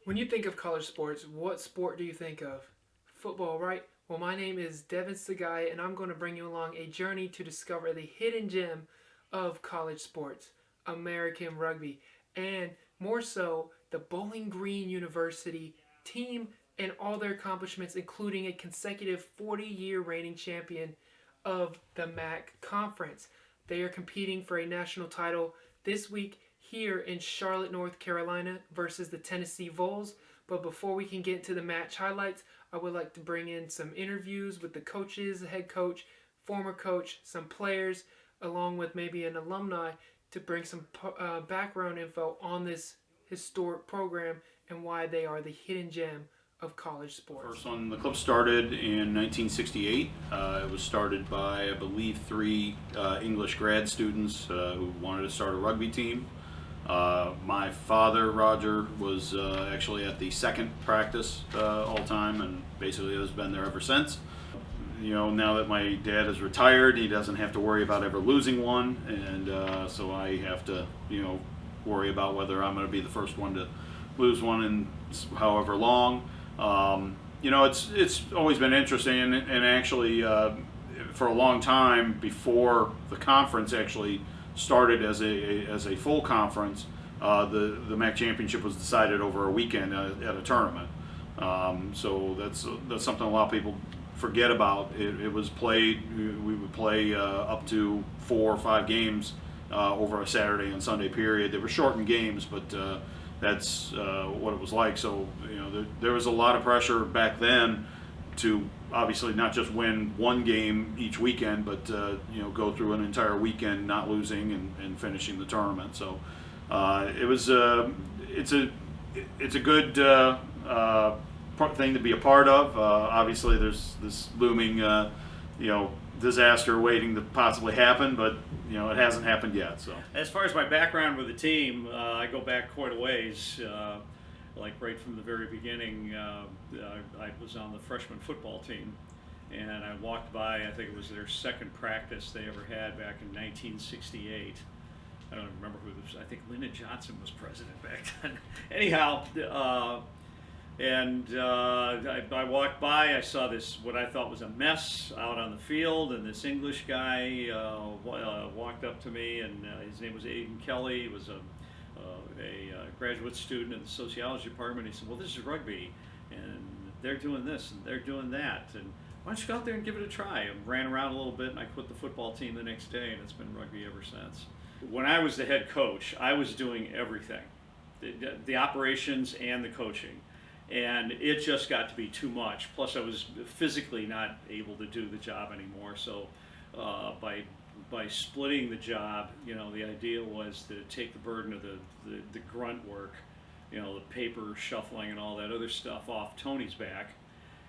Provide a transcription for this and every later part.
When you think of college sports, what sport do you think of? Football, right? Well, my name is Devin Sagai, and I'm going to bring you along a journey to discover the hidden gem of college sports, American rugby, and more so, the Bowling Green University team and all their accomplishments, including a consecutive 40-year reigning champion of the MAC Conference. They are competing for a national title this week here in Charlotte, North Carolina versus the Tennessee Vols. But before we can get into the match highlights, I would like to bring in some interviews with the coaches, the head coach, former coach, some players, along with maybe an alumni to bring some background info on this historic program and why they are the hidden gem of college sports. First one, the club started in 1968. It was started by, I believe, three English grad students who wanted to start a rugby team. My father, Roger, was actually at the second practice all time and basically has been there ever since. You know, now that my dad is retired, he doesn't have to worry about ever losing one, and so I have to, worry about whether I'm going to be the first one to lose one in however long. It's always been interesting, and actually, for a long time before the conference actually started as a full conference, the MAC championship was decided over a weekend at a tournament. So that's something a lot of people forget about. It was played. We would play up to 4 or 5 games over a Saturday and Sunday period. They were shortened games, but that's what it was like. So there was a lot of pressure back then to obviously not just win one game each weekend, but go through an entire weekend not losing and finishing the tournament. So it's a good thing to be a part of. Obviously, there's this looming disaster waiting to possibly happen, but it hasn't happened yet. So as far as my background with the team, I go back quite a ways. Like right from the very beginning, I was on the freshman football team, and I walked by, I think it was their second practice they ever had back in 1968. I don't remember who this, I think Lyndon Johnson was president back then. Anyhow, I walked by, I saw this, what I thought was a mess out on the field, and this English guy walked up to me, and his name was Aiden Kelly. He was a graduate student in the sociology department. He said, well, this is rugby, and they're doing this, and they're doing that, and why don't you go out there and give it a try? I ran around a little bit, and I quit the football team the next day, and it's been rugby ever since. When I was the head coach, I was doing everything, the operations and the coaching. And it just got to be too much. Plus, I was physically not able to do the job anymore. So, by splitting the job, the idea was to take the burden of the grunt work, the paper shuffling and all that other stuff off Tony's back.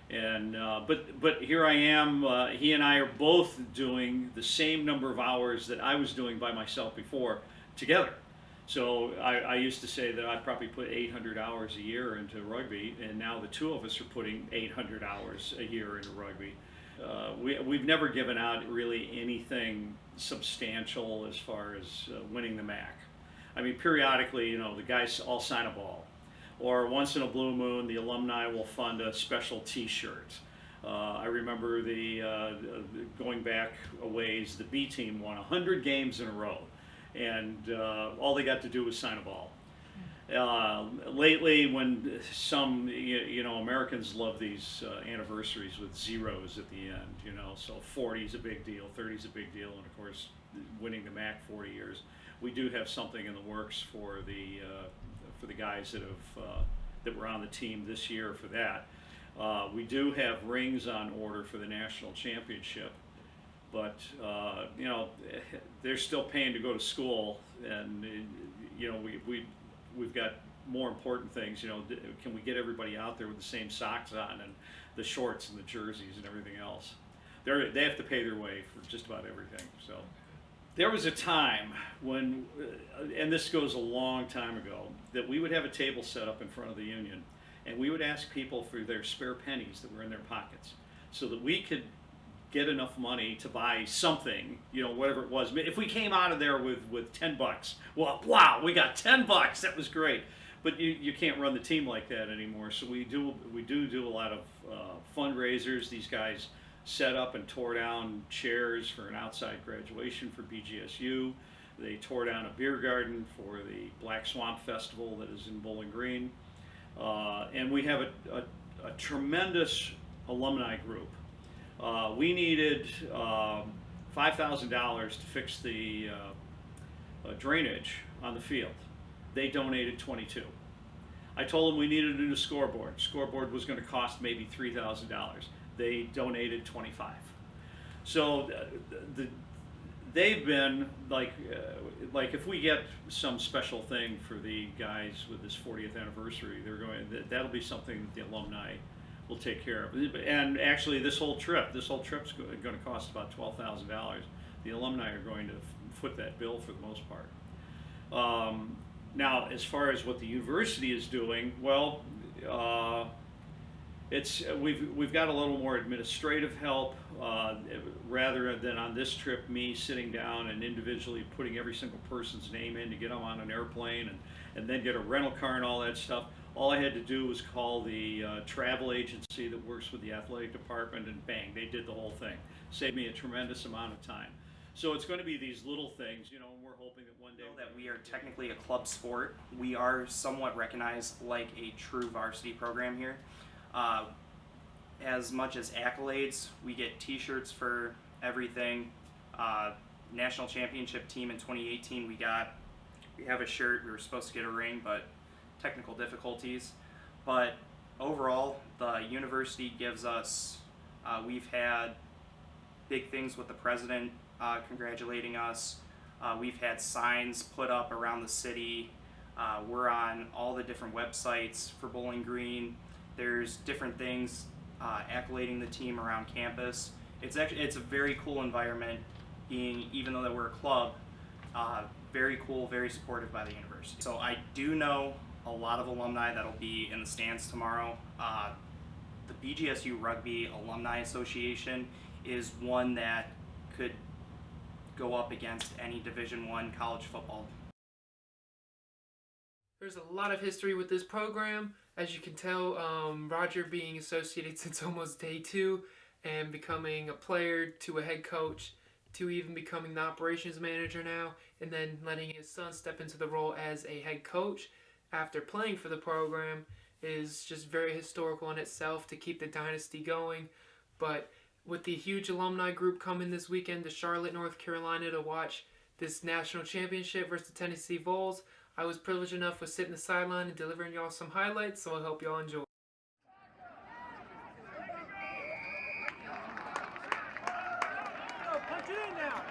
And but here I am. He and I are both doing the same number of hours that I was doing by myself before together. So I used to say that I probably put 800 hours a year into rugby, and now the two of us are putting 800 hours a year into rugby. We've never given out really anything substantial as far as winning the MAC. I mean, periodically, the guys all sign a ball. Or once in a blue moon, the alumni will fund a special T-shirt. I remember going back a ways, the B team won 100 games in a row. And all they got to do was sign a ball. Lately, when some, Americans love these anniversaries with zeros at the end, so 40 is a big deal, 30 is a big deal, and of course, winning the MAC 40 years. We do have something in the works for the guys that were on the team this year for that. We do have rings on order for the national championship. But they're still paying to go to school, and we've got more important things. Can we get everybody out there with the same socks on and the shorts and the jerseys and everything else? They have to pay their way for just about everything. So there was a time when, and this goes a long time ago, that we would have a table set up in front of the union, and we would ask people for their spare pennies that were in their pockets, so that we could get enough money to buy something, whatever it was. If we came out of there with $10, well, wow, we got $10, that was great. but you can't run the team like that anymore. So we do a lot of fundraisers. These guys set up and tore down chairs for an outside graduation for BGSU. They tore down a beer garden for the Black Swamp Festival that is in Bowling Green. And we have a tremendous alumni group. We needed $5,000 to fix the drainage on the field. They donated 22. I told them we needed a new scoreboard. Scoreboard was going to cost maybe $3,000. They donated 25. So they've been like if we get some special thing for the guys with this 40th anniversary, that'll be something that the alumni will take care of. And actually, this whole trip's going to cost about $12,000. The alumni are going to foot that bill for the most part. Now, as far as what the university is doing, well, we've got a little more administrative help rather than on this trip me sitting down and individually putting every single person's name in to get them on an airplane and then get a rental car and all that stuff. All I had to do was call the travel agency that works with the athletic department, and bang, they did the whole thing. Saved me a tremendous amount of time. So it's going to be these little things, and we're hoping that one day That we are technically a club sport. We are somewhat recognized like a true varsity program here. As much as accolades, we get t-shirts for everything. National championship team in 2018, we have a shirt. We were supposed to get a ring, but technical difficulties. But overall, the university gives us, we've had big things with the president congratulating us. We've had signs put up around the city. We're on all the different websites for Bowling Green. There's different things accolading the team around campus. It's a very cool environment, even though that we're a club, very cool, very supported by the university. So I do know a lot of alumni that'll be in the stands tomorrow. The BGSU Rugby Alumni Association is one that could go up against any Division I college football. There's a lot of history with this program. As you can tell, Roger being associated since almost day 2 and becoming a player to a head coach to even becoming the operations manager now, and then letting his son step into the role as a head coach after playing for the program is just very historical in itself to keep the dynasty going. But with the huge alumni group coming this weekend to Charlotte, North Carolina to watch this national championship versus the Tennessee Vols, I was privileged enough with sitting the sideline and delivering y'all some highlights, so I hope y'all enjoy. Punch it in now!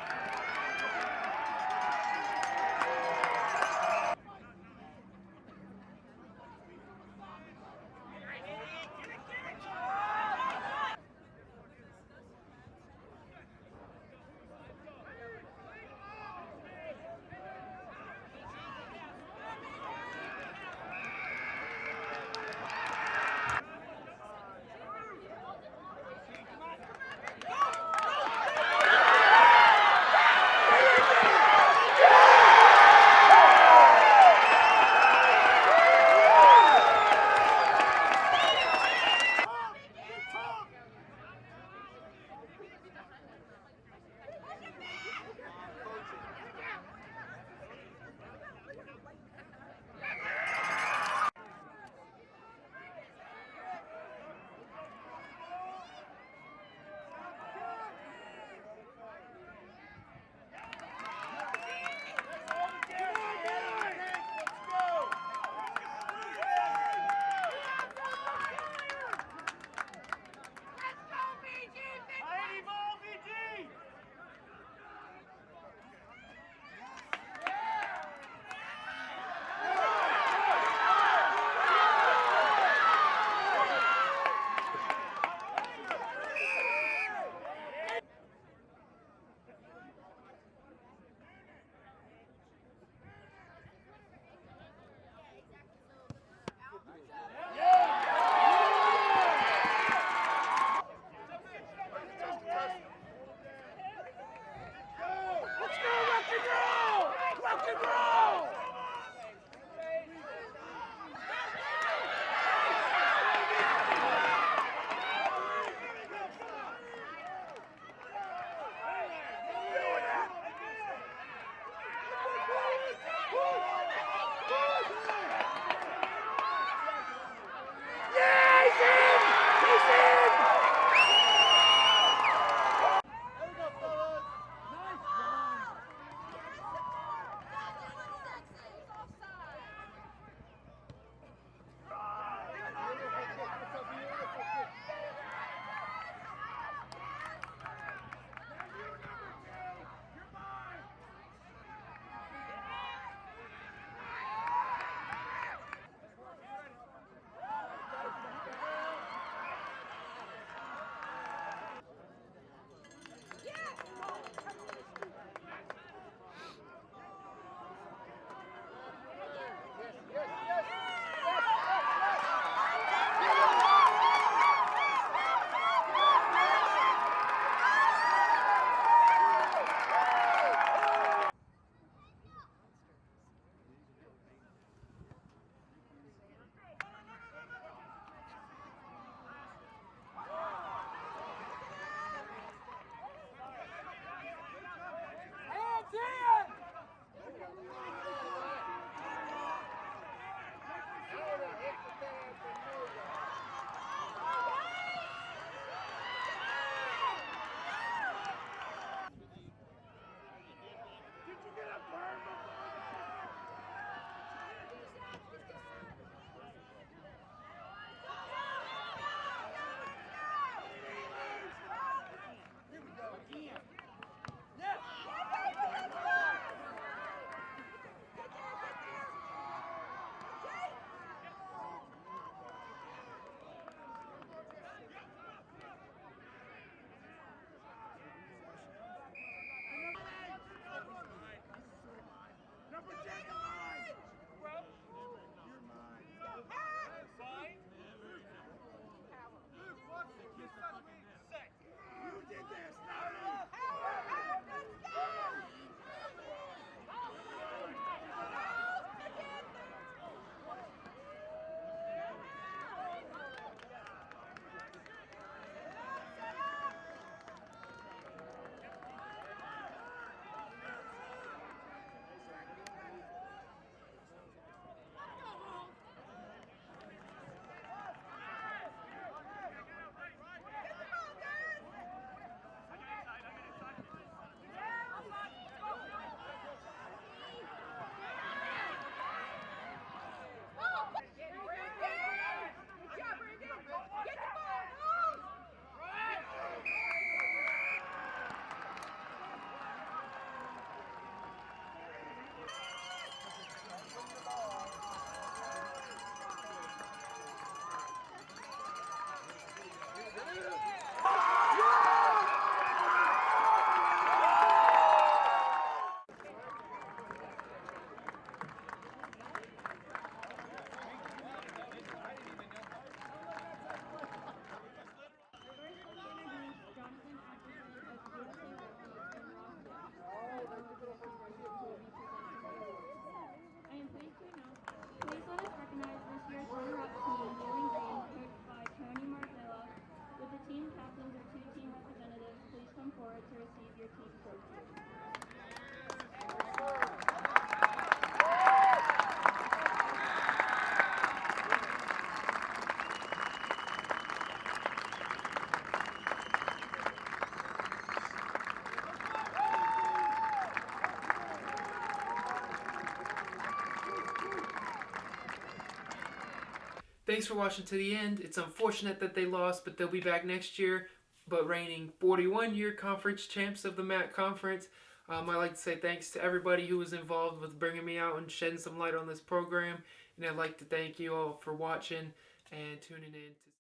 Thanks for watching to the end. It's unfortunate that they lost, but they'll be back next year. But reigning 41-year conference champs of the MAC conference. I'd like to say thanks to everybody who was involved with bringing me out and shedding some light on this program. And I'd like to thank you all for watching and tuning in.